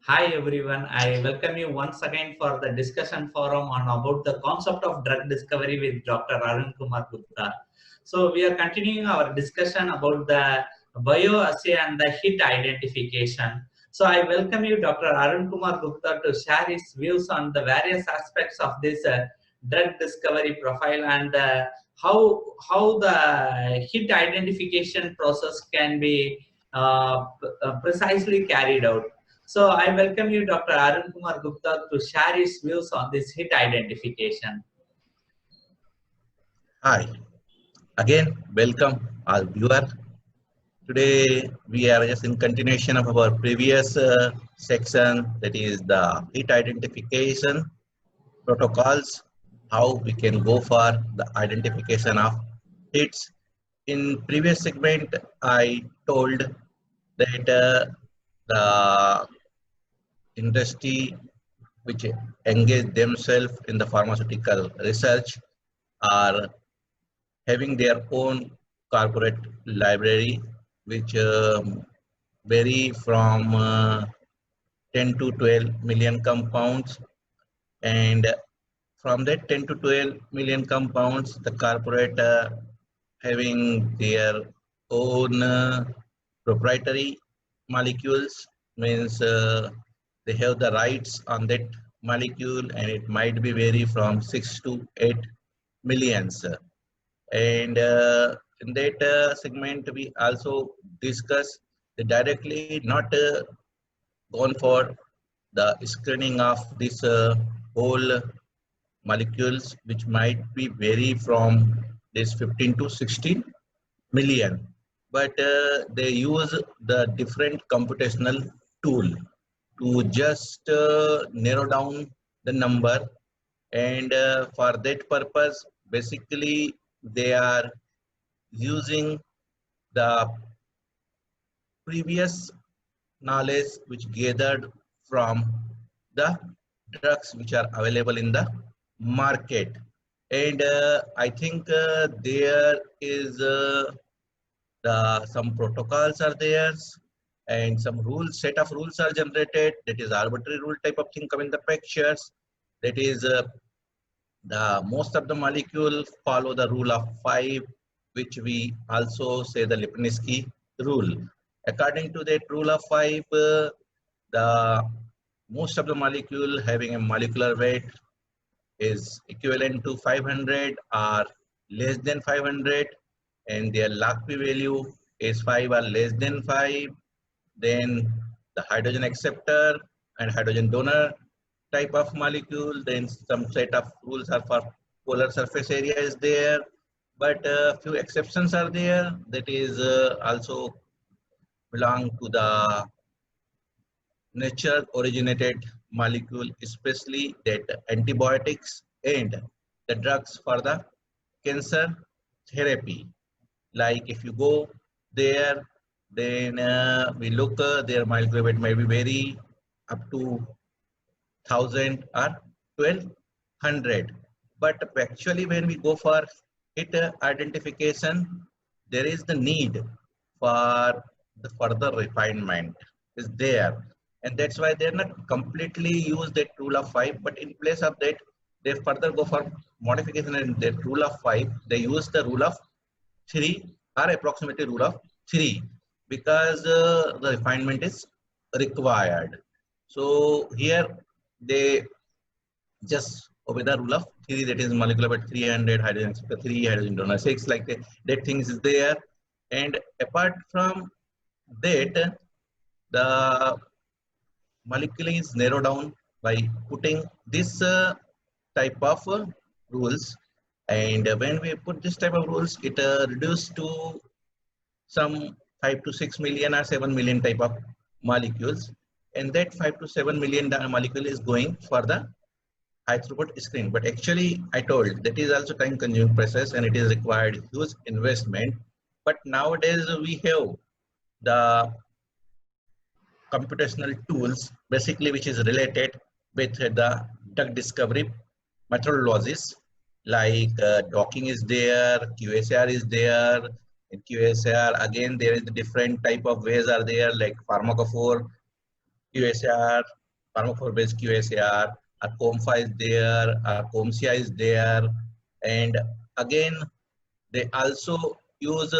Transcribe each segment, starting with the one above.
Hi everyone, I welcome you once again for the discussion forum on about the concept of drug discovery with Dr. Arun Kumar Gupta. So we are continuing our discussion about the bioassay and the hit identification. So I welcome you Dr. Arun Kumar Gupta to share his views on the various aspects of this drug discovery profile and how the hit identification process can be precisely carried out. So I welcome you, Dr. Arun Kumar Gupta, to share his views on this hit identification. Hi, again, welcome all viewer. Today we are just in continuation of our previous section, that is the hit identification protocols, how we can go for the identification of hits. In previous segment, I told that the industry which engage themselves in the pharmaceutical research are having their own corporate library, which vary from 10 to 12 million compounds. And from that 10 to 12 million compounds, the corporate having their own proprietary molecules, means they have the rights on that molecule, and it might be vary from 6 to 8 millions. And in that segment, we also discuss the directly not gone for the screening of this whole molecules, which might be vary from this 15 to 16 million. But they use the different computational tool to just narrow down the number. And for that purpose, basically, they are using the previous knowledge which gathered from the drugs which are available in the market. And I think there is some protocols are there, and some rules, set of rules are generated. That is arbitrary rule type of thing come in the pictures. That is the most of the molecule follow the rule of 5, which we also say the Lipinski rule. According to that rule of 5, the most of the molecule having a molecular weight is equivalent to 500 or less than 500, and their log p value is 5 or less than 5. Then the hydrogen acceptor and hydrogen donor type of molecule. Then some set of rules are for polar surface area is there, but few exceptions are there. That is also belong to the nature originated molecule, especially that antibiotics and the drugs for the cancer therapy. Like if you go there, then we look their molecular weight may be vary up to 1000 or 1200. But actually when we go for hit identification, there is the need for the further refinement is there. And that's why they're not completely use that rule of 5, but in place of that, they further go for modification in that rule of 5. They use the rule of 3 or approximately rule of 3, because the refinement is required. So here they just obey the rule of 3, that is molecular weight 300, hydrogen 3, hydrogen donor 6, like that things is there. And apart from that, the molecule is narrowed down by putting this type of rules. And when we put this type of rules, it reduced to some 5 to 6 million or 7 million type of molecules. And that 5 to 7 million molecule is going for the high throughput screen. But actually, I told that is also time consuming process, and it is required huge investment. But nowadays we have the computational tools, basically, which is related with the drug discovery methodologies, like docking is there, QSAR is there. In QSAR, again, there is the different type of ways are there, like pharmacophore QSAR, pharmacophore-based QSAR, our COMFA is there, our COMSIA is there, and again, they also use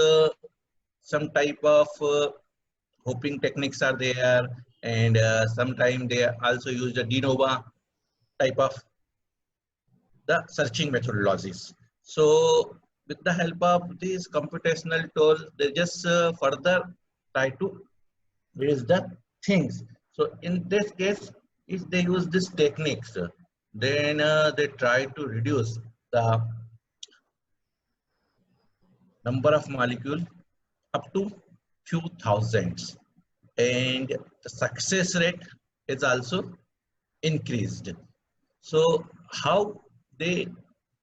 some type of hoping techniques are there, and sometimes they also use the de novo type of the searching methodologies. So with the help of these computational tools, they just further try to raise the things. So in this case, if they use these techniques, then they try to reduce the number of molecules up to few thousands, and the success rate is also increased. So how they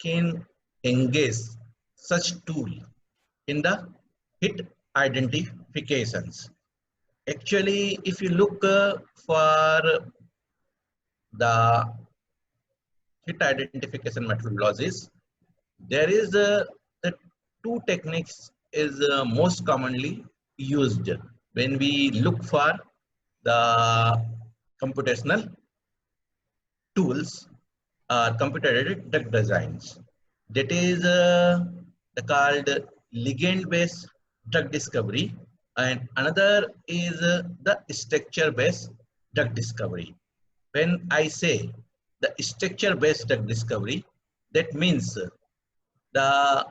can engage such tool in the hit identifications? Actually, if you look for the hit identification methodologies, there is the two techniques is most commonly used when we look for the computational tools or computer-aided drug designs. That is called ligand-based drug discovery, and another is the structure-based drug discovery. When I say the structure-based drug discovery, that means the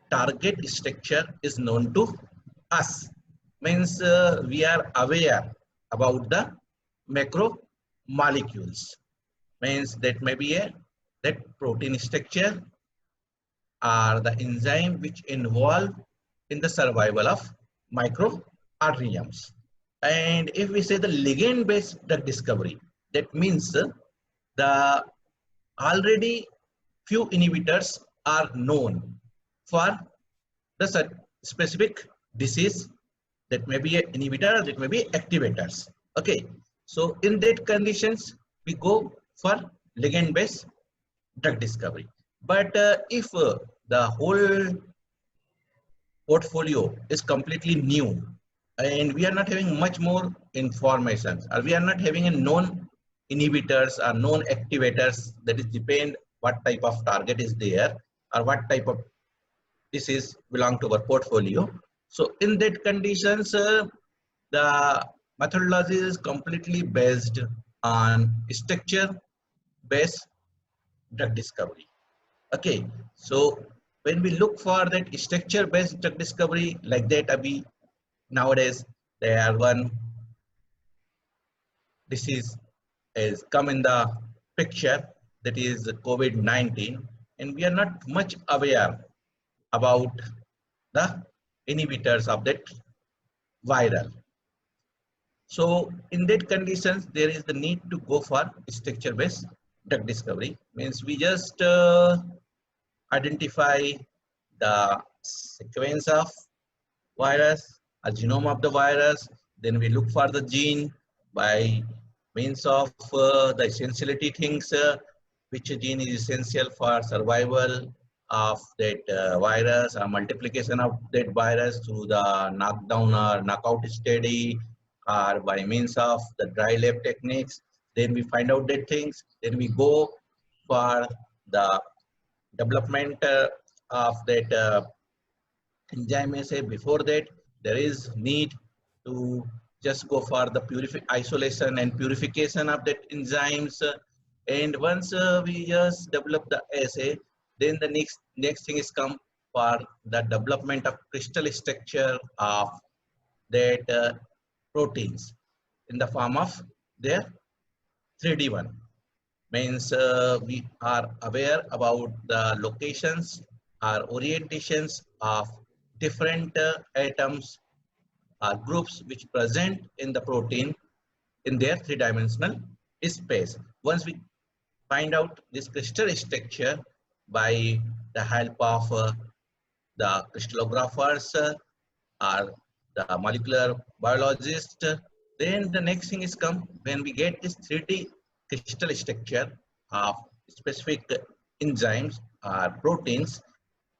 target structure is known to us. Means we are aware about the macromolecules. Means that may be that protein structure or the enzyme which involve in the survival of microorganisms. And if we say the ligand-based drug discovery, that means the already few inhibitors are known for the specific disease. That may be an inhibitor, that may be activators. Okay, so in that conditions, we go for ligand-based drug discovery. But if the whole portfolio is completely new and we are not having much more information, or we are not having a known inhibitors or known activators, that is depend what type of target is there or what type of disease belong to our portfolio. So in that conditions, the methodology is completely based on structure-based drug discovery. Okay, so when we look for that structure-based drug discovery like that, nowadays there are one disease has come in the picture, that is COVID-19, and we are not much aware about the inhibitors of that viral. So in that conditions, there is the need to go for structure-based drug discovery. Means we just identify the sequence of virus, a genome of the virus, then we look for the gene by means of the essentiality things, which gene is essential for survival of that virus, or multiplication of that virus through the knockdown or knockout study, or by means of the dry lab techniques. Then we find out that things, then we go for the development of that enzyme. I say before that, there is need to just go for the isolation and purification of that enzymes. And once we just develop the assay, then the next thing is come for the development of crystal structure of that proteins in the form of their 3D one. Means we are aware about the locations or orientations of different atoms or groups which present in the protein in their three-dimensional space. Once we find out this crystal structure by the help of the crystallographers or the molecular biologist, then the next thing is come when we get this 3D crystal structure of specific enzymes or proteins,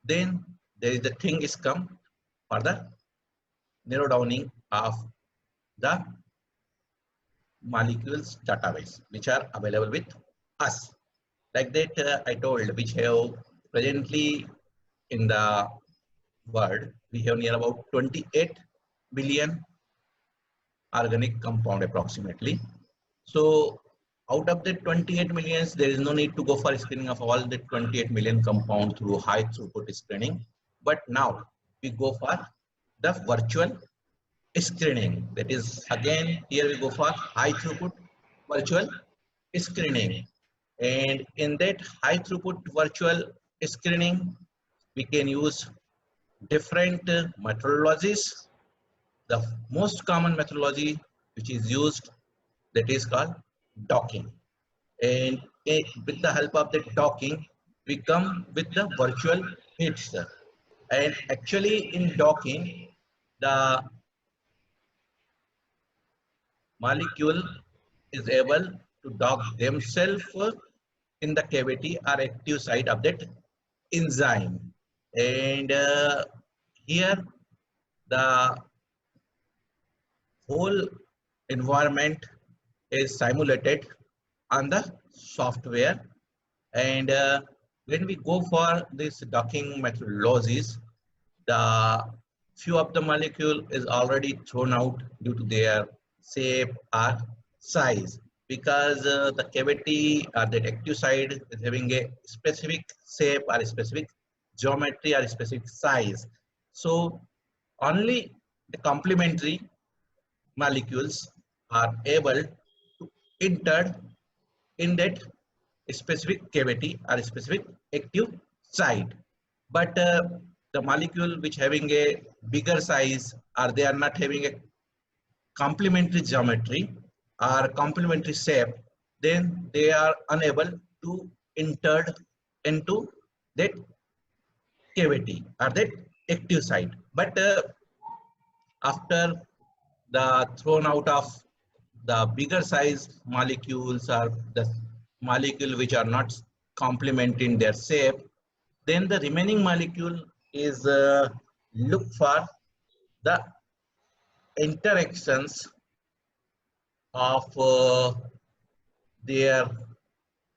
then there is the thing is come for the narrow downing of the molecules database which are available with us. Like that, I told, which have presently in the world, we have near about 28 billion organic compound approximately. So out of the 28 millions, there is no need to go for screening of all the 28 million compound through high throughput screening. But now we go for the virtual screening. That is, again, here we go for high throughput virtual screening. And in that high throughput virtual screening, we can use different methodologies. The most common methodology which is used, that is called docking. And with the help of the docking, we come with the virtual hits. And actually in docking, the molecule is able to dock themselves in the cavity or active site of that enzyme. And here the whole environment is simulated on the software. And when we go for this docking methodologies, the few of the molecule is already thrown out due to their shape or size, because the cavity or the active site is having a specific shape or a specific geometry or a specific size. So only the complementary molecules are able to enter in that specific cavity or specific active site. But the molecule which having a bigger size, or they are not having a complementary geometry or complementary shape, then they are unable to enter into that cavity or that active site. But after the thrown out of the bigger size molecules or the molecule which are not complementing their shape, then the remaining molecule is look for the interactions of their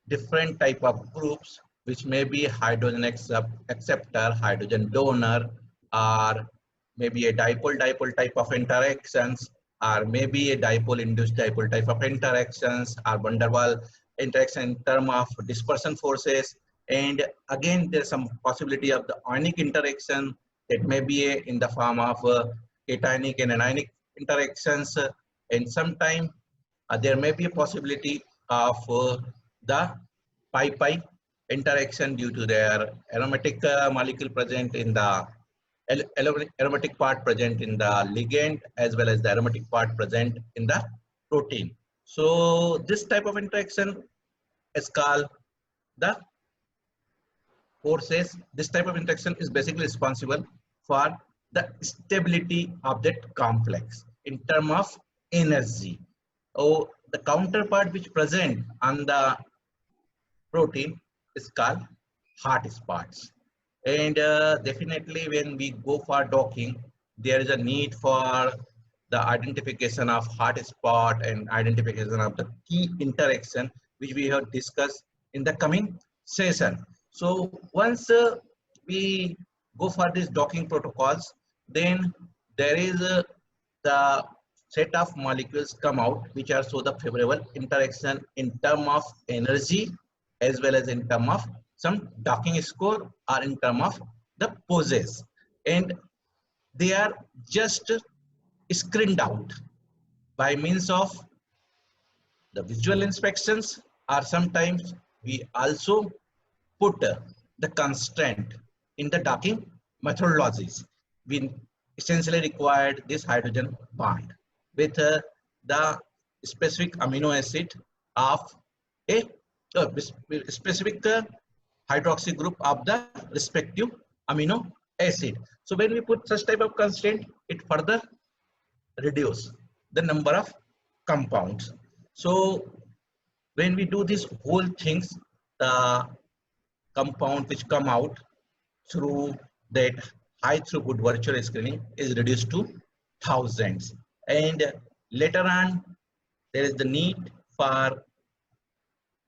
different type of groups, which may be hydrogen acceptor, hydrogen donor, or maybe a dipole-dipole type of interactions, or maybe a dipole-induced dipole type of interactions, or van der Waals interaction in terms of dispersion forces. And again, there's some possibility of the ionic interaction that may be in the form of cationic and anionic interactions. And sometime there may be a possibility of the pi-pi interaction due to their aromatic molecule present in the aromatic part present in the ligand, as well as the aromatic part present in the protein. So this type of interaction is called the forces. This type of interaction is basically responsible for the stability of that complex in terms of energy. Oh, the counterpart which present on the protein is called hot spots. And definitely when we go for docking, there is a need for the identification of hot spot and identification of the key interaction, which we have discussed in the coming session. So once we go for these docking protocols, then there is the set of molecules come out which are so the favorable interaction in terms of energy, as well as in terms of some docking score, or in terms of the poses. And they are just screened out by means of the visual inspections, or sometimes we also put the constraint in the docking methodologies. We essentially required this hydrogen bond with the specific amino acid of a specific hydroxy group of the respective amino acid. So when we put such type of constraint, it further reduce the number of compounds. So when we do these whole things, the compound which come out through that high throughput virtual screening is reduced to thousands. And later on, there is the need for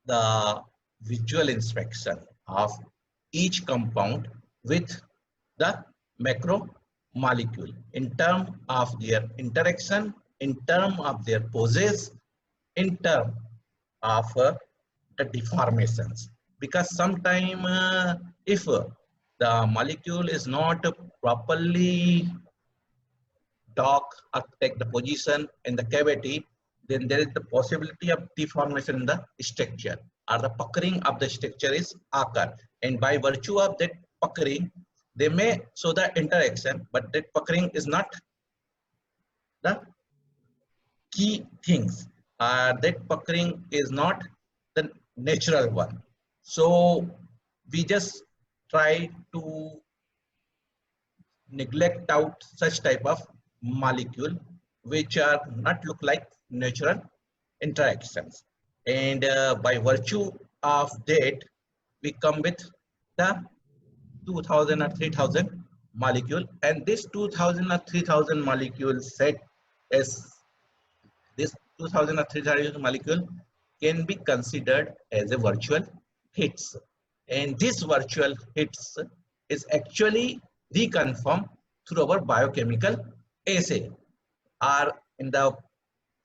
the visual inspection of each compound with the macromolecule in terms of their interaction, in terms of their poses, in terms of the deformations. Because sometimes if the molecule is not properly dock or take the position in the cavity, then there is the possibility of deformation in the structure, or the puckering of the structure is occur. And by virtue of that puckering, they may show the interaction, but that puckering is not the key things. That puckering is not the natural one. So we just try to neglect out such type of molecule which are not look like natural interactions, and by virtue of that we come with the 2000 or 3000 molecule, and this 2000 or 3000 molecule set as this 2000 or 3000 molecule can be considered as a virtual hits, and this virtual hits is actually reconfirmed through our biochemical assay, or in the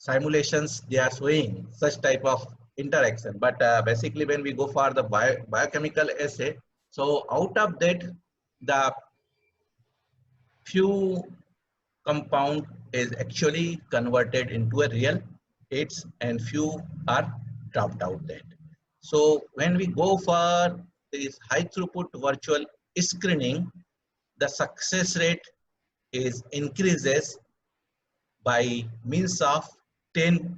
simulations they are showing such type of interaction. But basically when we go for the biochemical assay, so out of that the few compound is actually converted into a real hits and few are dropped out that. So when we go for this high throughput virtual screening, the success rate is increases by means of 10%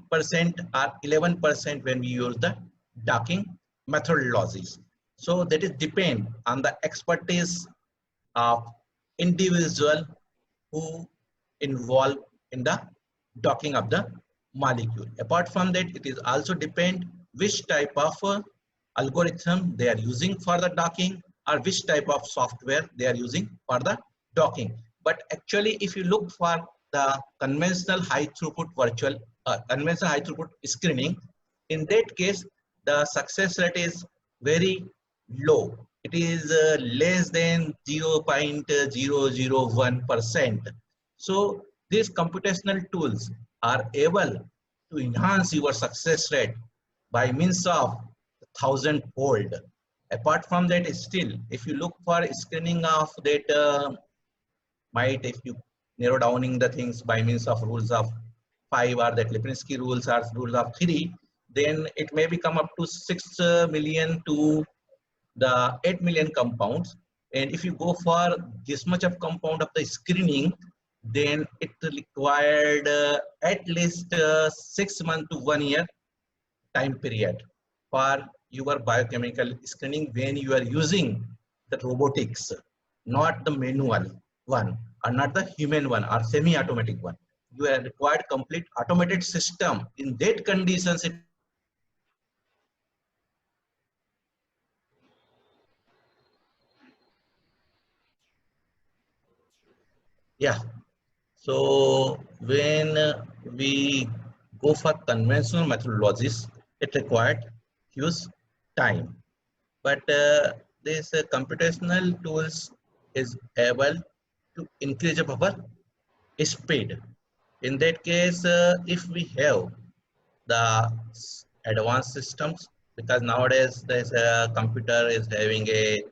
or 11% when we use the docking methodologies. So that is depend on the expertise of individual who involved in the docking of the molecule. Apart from that, it is also depend which type of algorithm they are using for the docking, or which type of software they are using for the docking. But actually, if you look for the conventional high throughput virtual, conventional high throughput screening, in that case, the success rate is very low. It is less than 0.001%. So these computational tools are able to enhance your success rate by means of 1000-fold. Apart from that, still, if you look for screening of that, if you narrow downing the things by means of rules of 5 or that Lipinski rules or rules of 3, then it may become up to 6 million to the 8 million compounds. And if you go for this much of compound of the screening, then it required at least 6 months to 1 year time period for your biochemical screening when you are using the robotics, not the manual one, or not the human one or semi-automatic one. You are required complete automated system. In that conditions, it yeah. So when we go for conventional methodologies, it required huge time. But this computational tools is able to increase our speed. In that case, if we have the advanced systems, because nowadays this computer is having a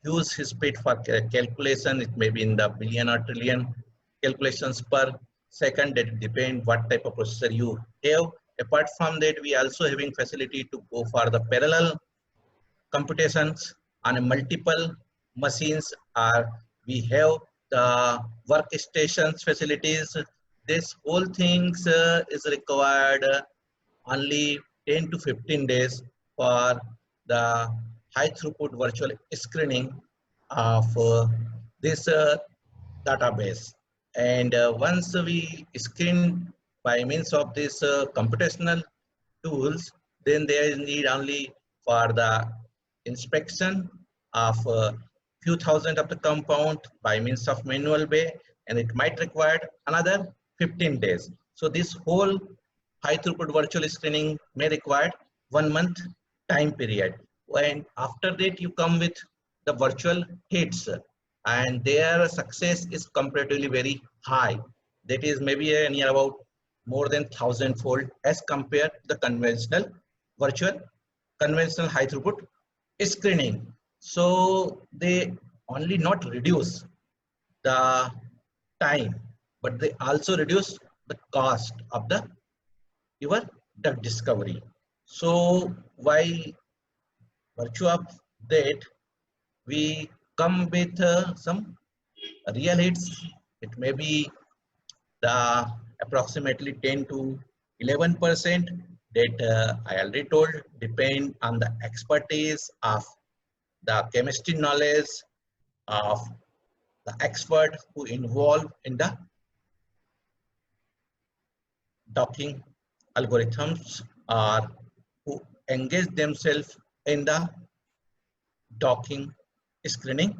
huge speed for calculation. It may be in the billion or trillion calculations per second. That depend what type of processor you have. Apart from that, we also having facility to go for the parallel computations on a multiple machines, or we have the workstations facilities. This whole things is required only 10 to 15 days for the high throughput virtual screening of this database. And once we screen by means of this computational tools, then there is need only for the inspection of few thousand of the compound by means of manual way, and it might require another 15 days. So this whole high throughput virtual screening may require 1 month time period. When after that you come with the virtual hits, and their success is comparatively very high. That is maybe near about more than 1,000-fold as compared to the conventional high throughput screening. So they only not reduce the time, but they also reduce the cost of the your drug discovery. So by virtue of that, we come with some real hits. It may be the approximately 10 to 11% that I already told depend on the expertise of the chemistry knowledge of the expert who involved in the docking algorithms or who engage themselves in the docking screening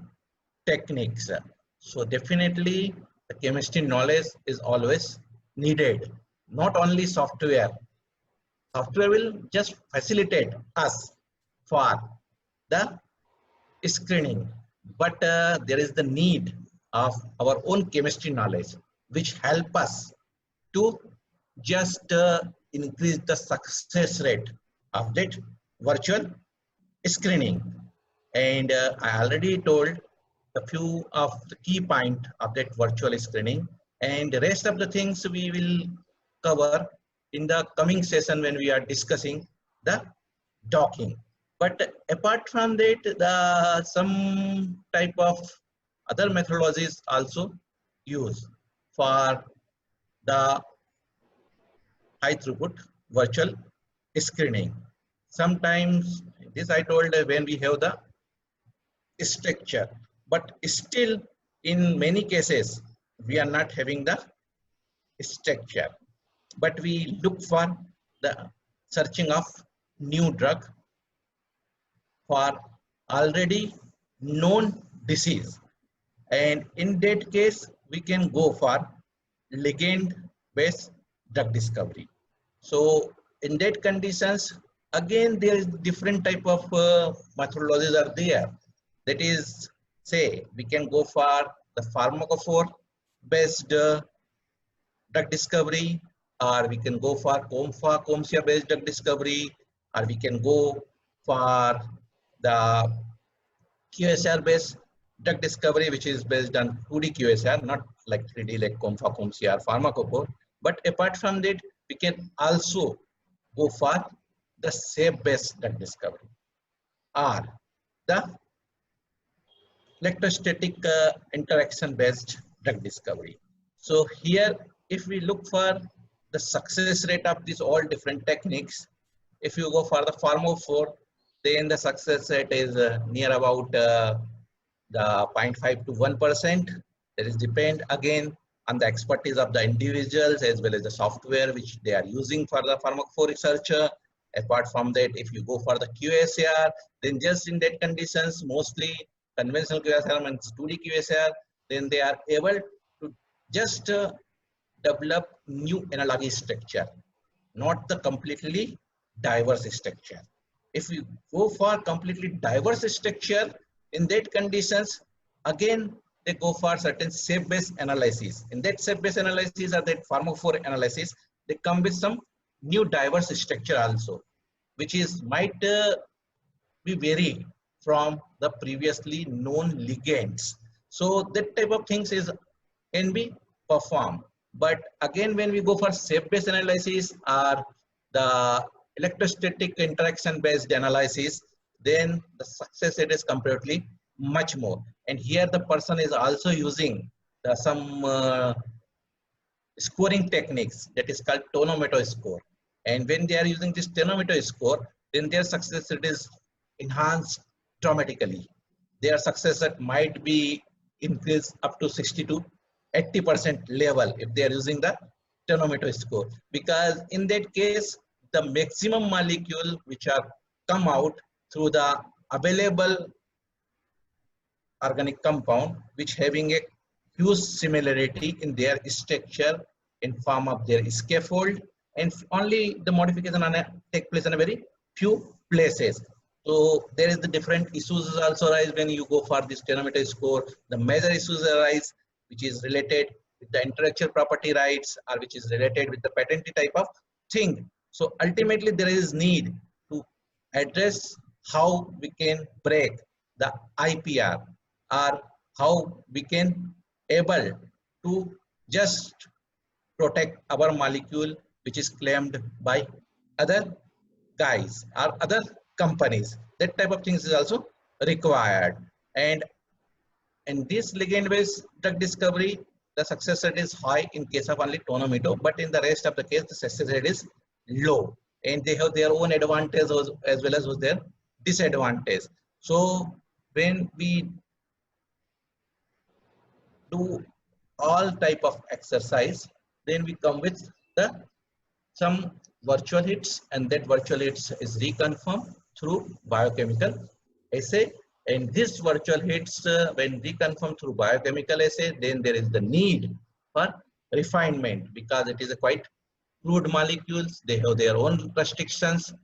techniques. So definitely the chemistry knowledge is always needed. Not only software. Software will just facilitate us for the screening, but there is the need of our own chemistry knowledge, which help us to just increase the success rate of that virtual screening. And I already told a few of the key point of that virtual screening, and the rest of the things we will cover in the coming session when we are discussing the docking. But apart from that, the some type of other methodologies also used for the high throughput virtual screening. Sometimes this I told when we have the structure, but still in many cases we are not having the structure, but we look for the searching of new drug for already known disease, and in that case we can go for ligand based drug discovery. So in that conditions, again there is different type of methodologies are there. That is, say we can go for the pharmacophore based drug discovery, or we can go for COMSIA based drug discovery, or we can go for the QSR based drug discovery, which is based on 2D QSR, not like 3D like COMSIA or pharmacophore. But apart from that, we can also go for the SAFE based drug discovery or the electrostatic interaction based drug discovery. So here, if we look for the success rate of these all different techniques, if you go for the pharmacophore, then the success rate is near about the 0.5 to 1%. That is depend again on the expertise of the individuals as well as the software which they are using for the pharmacophore research. Apart from that, if you go for the QSAR, then just in that conditions, mostly conventional QSAR means 2D QSAR, then they are able to just develop new analogy structure, not the completely diverse structure. If you go for completely diverse structure, in that conditions, again, they go for certain SAFE-based analysis. In that SAFE-based analysis or that pharmacophore analysis, they come with some new diverse structure also, which is might be vary from the previously known ligands. So that type of things can be performed. But again, when we go for SAFE-based analysis or the electrostatic interaction based analysis, then the success rate is comparatively much more. And here the person is also using some scoring techniques that is called tonometer score. And when they are using this tonometer score, then their success rate is enhanced dramatically. Their success rate might be increased up to 60 to 80% level if they are using the tonometer score, because in that case the maximum molecule which are come out through the available organic compound which having a huge similarity in their structure in form of their scaffold and only the modification take place in a very few places. So there is the different issues also arise when you go for this denominator score. The major issues arise which is related with the intellectual property rights or which is related with the patent type of thing. So ultimately there is need to address how we can break the IPR or how we can able to just protect our molecule which is claimed by other guys or other companies. That type of things is also required. And in this ligand based drug discovery, the success rate is high in case of only tonomito, but in the rest of the case, the success rate is low. And they have their own advantage as well as their disadvantage. So when we do all type of exercise, then we come with the some virtual hits, and that virtual hits is reconfirmed through biochemical assay. And this virtual hits, when reconfirmed through biochemical assay, then there is the need for refinement because it is a quite crude molecules. They have their own restrictions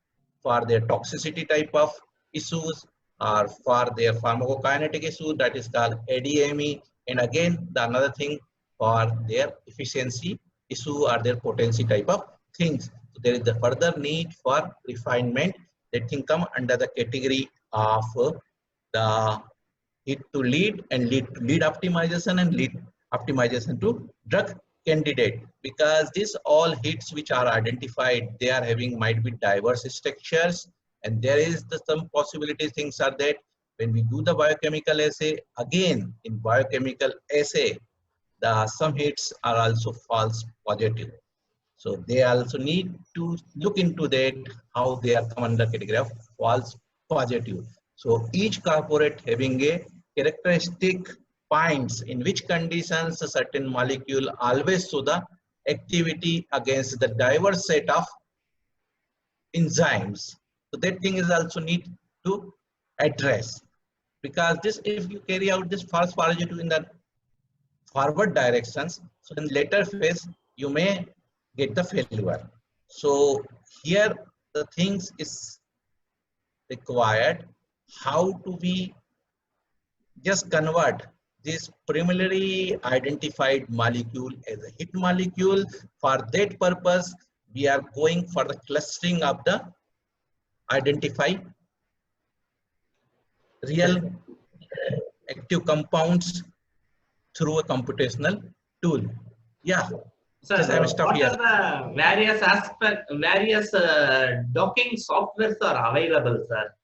for their toxicity type of issues or for their pharmacokinetic issue that is called ADME. And again, the another thing for their efficiency issue or their potency type of things. So there is the further need for refinement that can come under the category of the hit to lead and lead to lead optimization and lead optimization to drug candidate, because these all hits which are identified, they are having might be diverse structures, and there is some possibility things are that when we do the biochemical assay, again in biochemical assay, the some hits are also false positive. So they also need to look into that, how they are come under category of false positive. So each corporate having a characteristic points in which conditions a certain molecule always show the activity against the diverse set of enzymes. So that thing is also need to address, because this, if you carry out this false positive in the forward directions, so in later phase you may get the failure. So here the things is required, how to be just convert this preliminary identified molecule as a hit molecule. For that purpose, we are going for the clustering of the identified real active compounds through a computational tool. Yeah. Sir, what are the various docking softwares are available, sir,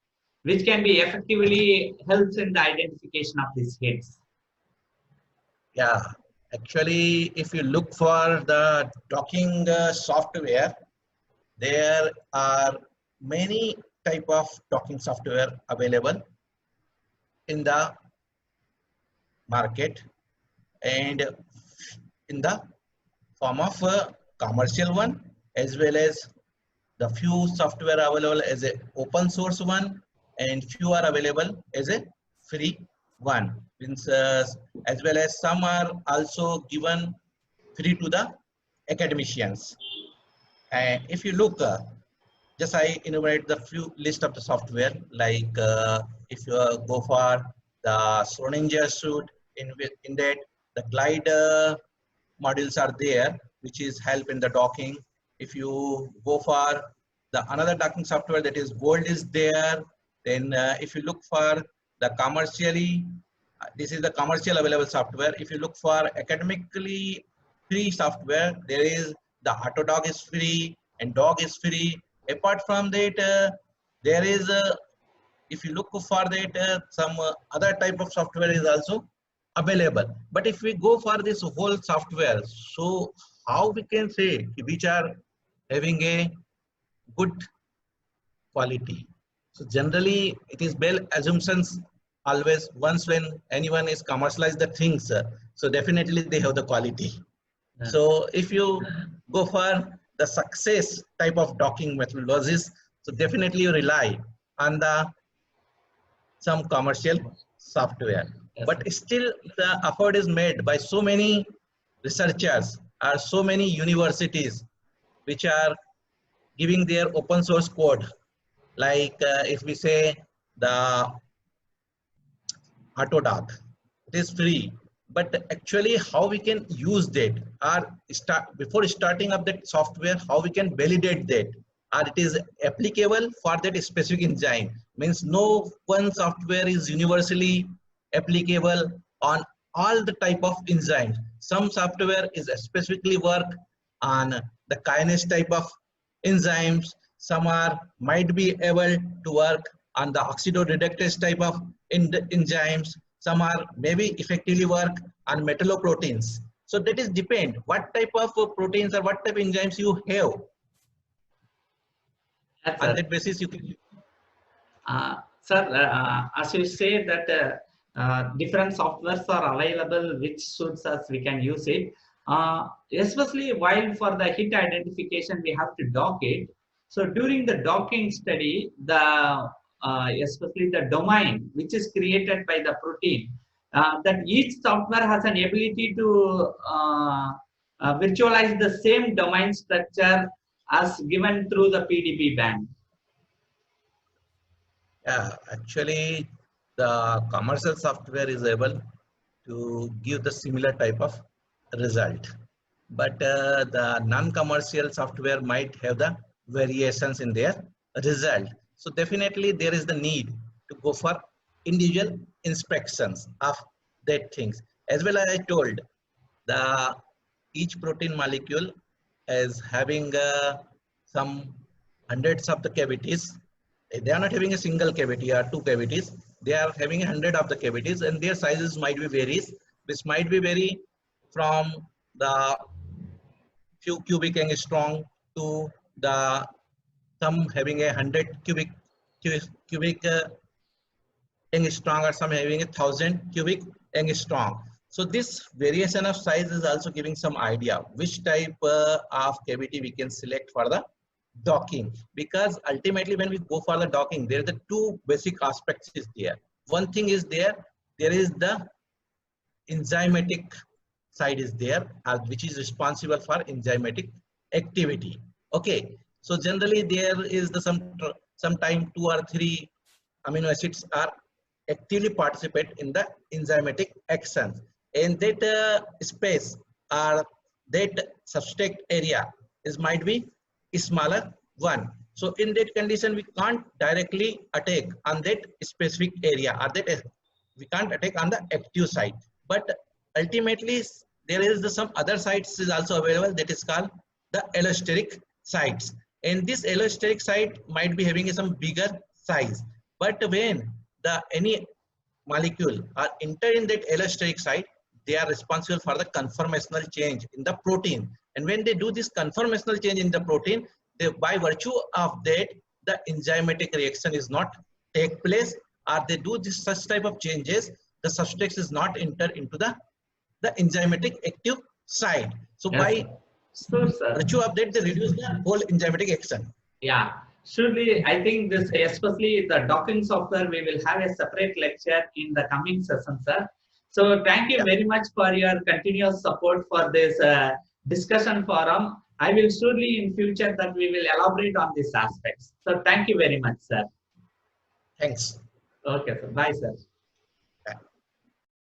which can be effectively helps in the identification of these hits? Yeah, actually, if you look for the docking software, there are many type of docking software available in the market, and in the form of a commercial one, as well as the few software available as a open source one, and few are available as a free one. As well as some are also given free to the academicians. And if you look, just I enumerate the few list of the software, like if you go for the Schrodinger suite, in that the Glide modules are there, which is help in the docking. If you go for the another docking software, that is Gold is there. Then if you look for the commercially, this is the commercial available software. If you look for academically free software, there is the Autodog is free and Dog is free. Apart from that, there is if you look for that, some other type of software is also available. But if we go for this whole software, so how we can say which are having a good quality? So generally it is well assumptions always. Once when anyone is commercialized the things, so definitely they have the quality. Yeah. So if you go for the success type of docking methodologies, so definitely you rely on the some commercial software. Yes. But still the effort is made by so many researchers or so many universities which are giving their open source code. Like if we say the Autodoc, it is free, but actually how we can use that, or before starting up that software, how we can validate that, or it is applicable for that specific enzyme. Means no one software is universally applicable on all the type of enzymes. Some software is specifically work on the kinase type of enzymes. Some are might be able to work on the oxidoreductase type of enzymes. Some are maybe effectively work on metalloproteins. So that is depend what type of proteins or what type of enzymes you have. Yes, On sir. that basis, you can. Sir, as you say that different softwares are available which suits us, we can use it. Especially while for the hit identification, we have to dock it. So during the docking study, the especially the domain which is created by the protein, that each software has an ability to virtualize the same domain structure as given through the PDB bank. Yeah, actually, the commercial software is able to give the similar type of result, but the non-commercial software might have the variations in their result. So definitely there is the need to go for individual inspections of that things. As well as I told, the each protein molecule is having some hundreds of the cavities. They are not having a single cavity or two cavities. They are having 100 of the cavities, and their sizes might be varies, which might be vary from the few cubic angstrom to the some having 100 cubic angstrom, or some having 1,000 cubic angstrom. So this variation of size is also giving some idea which type of cavity we can select for the docking, because ultimately when we go for the docking, there are the two basic aspects is there. One thing is there is the enzymatic side is there, which is responsible for enzymatic activity. Okay, so generally there is the sometime 2 or 3 amino acids are actively participate in the enzymatic actions, and that space or that substrate area is might be smaller one. So in that condition, we can't directly attack on that specific area, or that we can't attack on the active site. But ultimately, there is some other sites is also available, that is called the allosteric sites. And this allosteric site might be having some bigger size. But when the any molecule are enter in that allosteric site, they are responsible for the conformational change in the protein. And when they do this conformational change in the protein, they, by virtue of that, the enzymatic reaction is not take place, or they do this such type of changes, the substrate is not enter into the enzymatic active site. So Yes, by virtue of that, they reduce the whole enzymatic action. yeah, surely. I think this, especially the docking software, we will have a separate lecture in the coming session, sir. So thank you very much for your continuous support for this discussion forum. I will surely in future that we will elaborate on these aspects. So thank you very much, sir. Thanks. Okay, sir. Bye, sir.